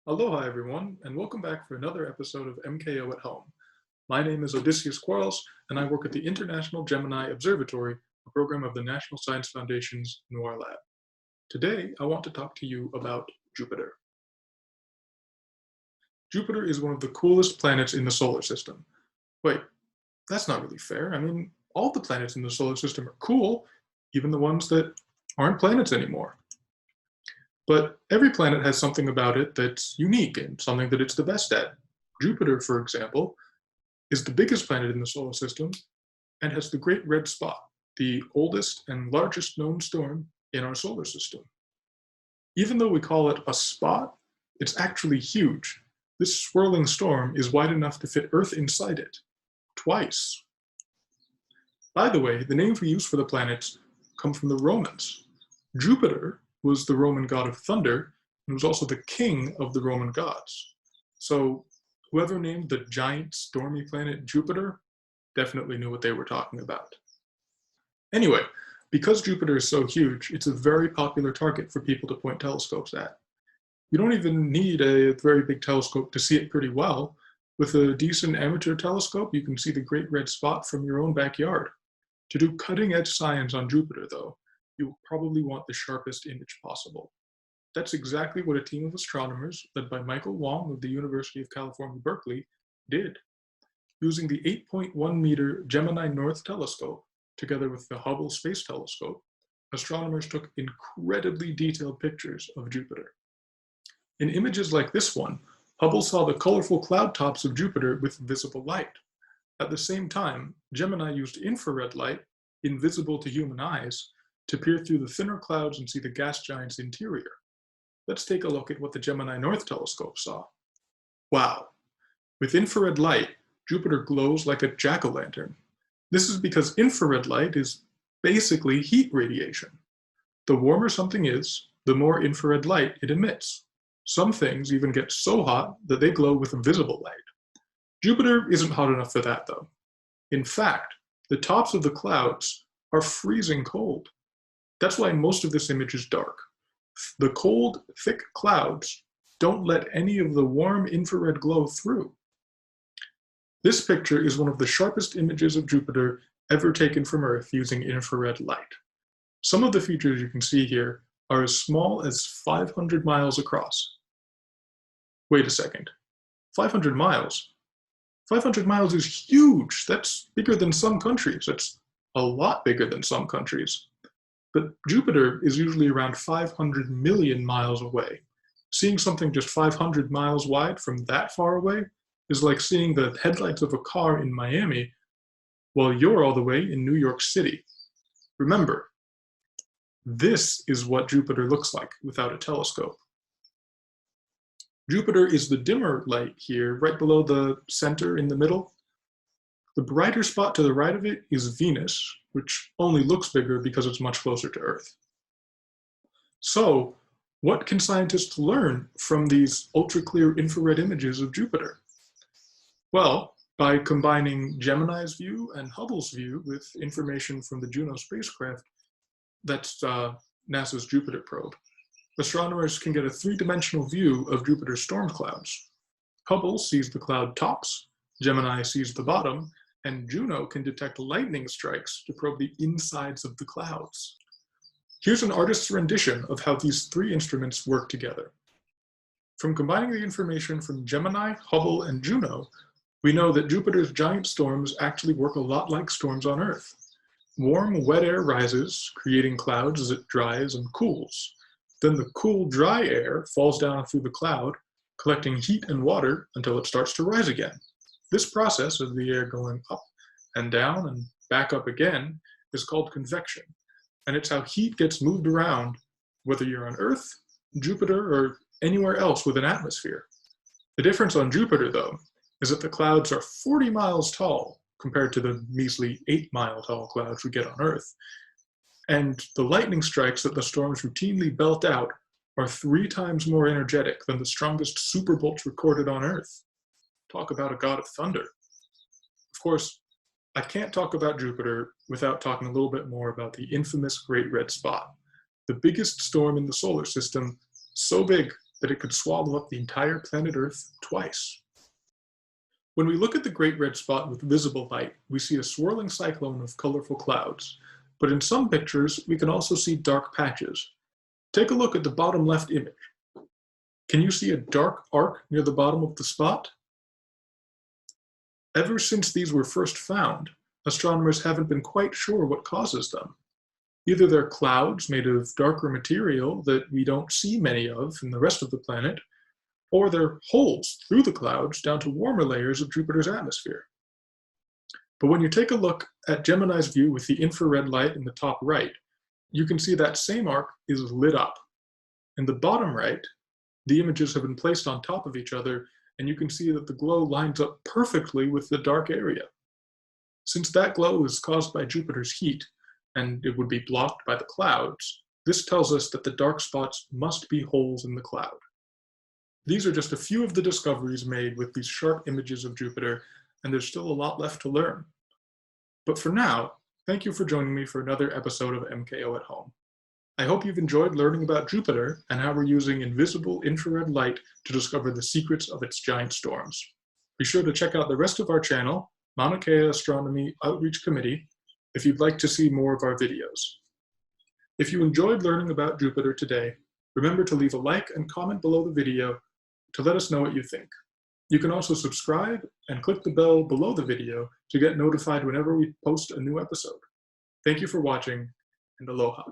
Aloha everyone, and welcome back for another episode of MKO at Home. My name is Odysseus Quarles, and I work at the International Gemini Observatory, a program of the National Science Foundation's NOIRLab. Today, I want to talk to you about Jupiter. Jupiter is one of the coolest planets in the solar system. Wait, that's not really fair. I mean, all the planets in the solar system are cool, even the ones that aren't planets anymore. But every planet has something about it that's unique and something that it's the best at. Jupiter, for example, is the biggest planet in the solar system and has the Great Red Spot, the oldest and largest known storm in our solar system. Even though we call it a spot, it's actually huge. This swirling storm is wide enough to fit Earth inside it, twice. By the way, the names we use for the planets come from the Romans. Jupiter was the Roman god of thunder and was also the king of the Roman gods. So whoever named the giant stormy planet Jupiter definitely knew what they were talking about. Anyway, because Jupiter is so huge, it's a very popular target for people to point telescopes at. You don't even need a very big telescope to see it pretty well. With a decent amateur telescope, you can see the Great Red Spot from your own backyard. To do cutting-edge science on Jupiter, though, you'll probably want the sharpest image possible. That's exactly what a team of astronomers, led by Michael Wong of the University of California, Berkeley, did. Using the 8.1-meter Gemini North telescope, together with the Hubble Space Telescope, astronomers took incredibly detailed pictures of Jupiter. In images like this one, Hubble saw the colorful cloud tops of Jupiter with visible light. At the same time, Gemini used infrared light, invisible to human eyes, to peer through the thinner clouds and see the gas giant's interior. Let's take a look at what the Gemini North telescope saw. Wow! With infrared light, Jupiter glows like a jack-o'-lantern. This is because infrared light is basically heat radiation. The warmer something is, the more infrared light it emits. Some things even get so hot that they glow with visible light. Jupiter isn't hot enough for that, though. In fact, the tops of the clouds are freezing cold. That's why most of this image is dark. The cold, thick clouds don't let any of the warm infrared glow through. This picture is one of the sharpest images of Jupiter ever taken from Earth using infrared light. Some of the features you can see here are as small as 500 miles across. Wait a second, 500 miles? 500 miles is huge. That's bigger than some countries. That's a lot bigger than some countries. But Jupiter is usually around 500 million miles away. Seeing something just 500 miles wide from that far away is like seeing the headlights of a car in Miami while you're all the way in New York City. Remember, this is what Jupiter looks like without a telescope. Jupiter is the dimmer light here, right below the center in the middle. The brighter spot to the right of it is Venus, which only looks bigger because it's much closer to Earth. So, what can scientists learn from these ultra-clear infrared images of Jupiter? Well, by combining Gemini's view and Hubble's view with information from the Juno spacecraft, that's NASA's Jupiter probe, astronomers can get a three-dimensional view of Jupiter's storm clouds. Hubble sees the cloud tops, Gemini sees the bottom, and Juno can detect lightning strikes to probe the insides of the clouds. Here's an artist's rendition of how these three instruments work together. From combining the information from Gemini, Hubble, and Juno, we know that Jupiter's giant storms actually work a lot like storms on Earth. Warm, wet air rises, creating clouds as it dries and cools. Then the cool, dry air falls down through the cloud, collecting heat and water until it starts to rise again. This process of the air going up and down and back up again is called convection, and it's how heat gets moved around, whether you're on Earth, Jupiter, or anywhere else with an atmosphere. The difference on Jupiter, though, is that the clouds are 40 miles tall compared to the measly 8-mile tall clouds we get on Earth, and the lightning strikes that the storms routinely belt out are 3 times more energetic than the strongest superbolts recorded on Earth. Talk about a god of thunder. Of course, I can't talk about Jupiter without talking a little bit more about the infamous Great Red Spot, the biggest storm in the solar system, so big that it could swallow up the entire planet Earth twice. When we look at the Great Red Spot with visible light, we see a swirling cyclone of colorful clouds. But in some pictures, we can also see dark patches. Take a look at the bottom left image. Can you see a dark arc near the bottom of the spot? Ever since these were first found, astronomers haven't been quite sure what causes them. Either they're clouds made of darker material that we don't see many of in the rest of the planet, or they're holes through the clouds down to warmer layers of Jupiter's atmosphere. But when you take a look at Gemini's view with the infrared light in the top right, you can see that same arc is lit up. In the bottom right, the images have been placed on top of each other, and you can see that the glow lines up perfectly with the dark area. Since that glow is caused by Jupiter's heat, and it would be blocked by the clouds, this tells us that the dark spots must be holes in the cloud. These are just a few of the discoveries made with these sharp images of Jupiter, and there's still a lot left to learn. But for now, thank you for joining me for another episode of MKO at Home. I hope you've enjoyed learning about Jupiter and how we're using invisible infrared light to discover the secrets of its giant storms. Be sure to check out the rest of our channel, Maunakea Astronomy Outreach Committee, if you'd like to see more of our videos. If you enjoyed learning about Jupiter today, remember to leave a like and comment below the video to let us know what you think. You can also subscribe and click the bell below the video to get notified whenever we post a new episode. Thank you for watching, and aloha.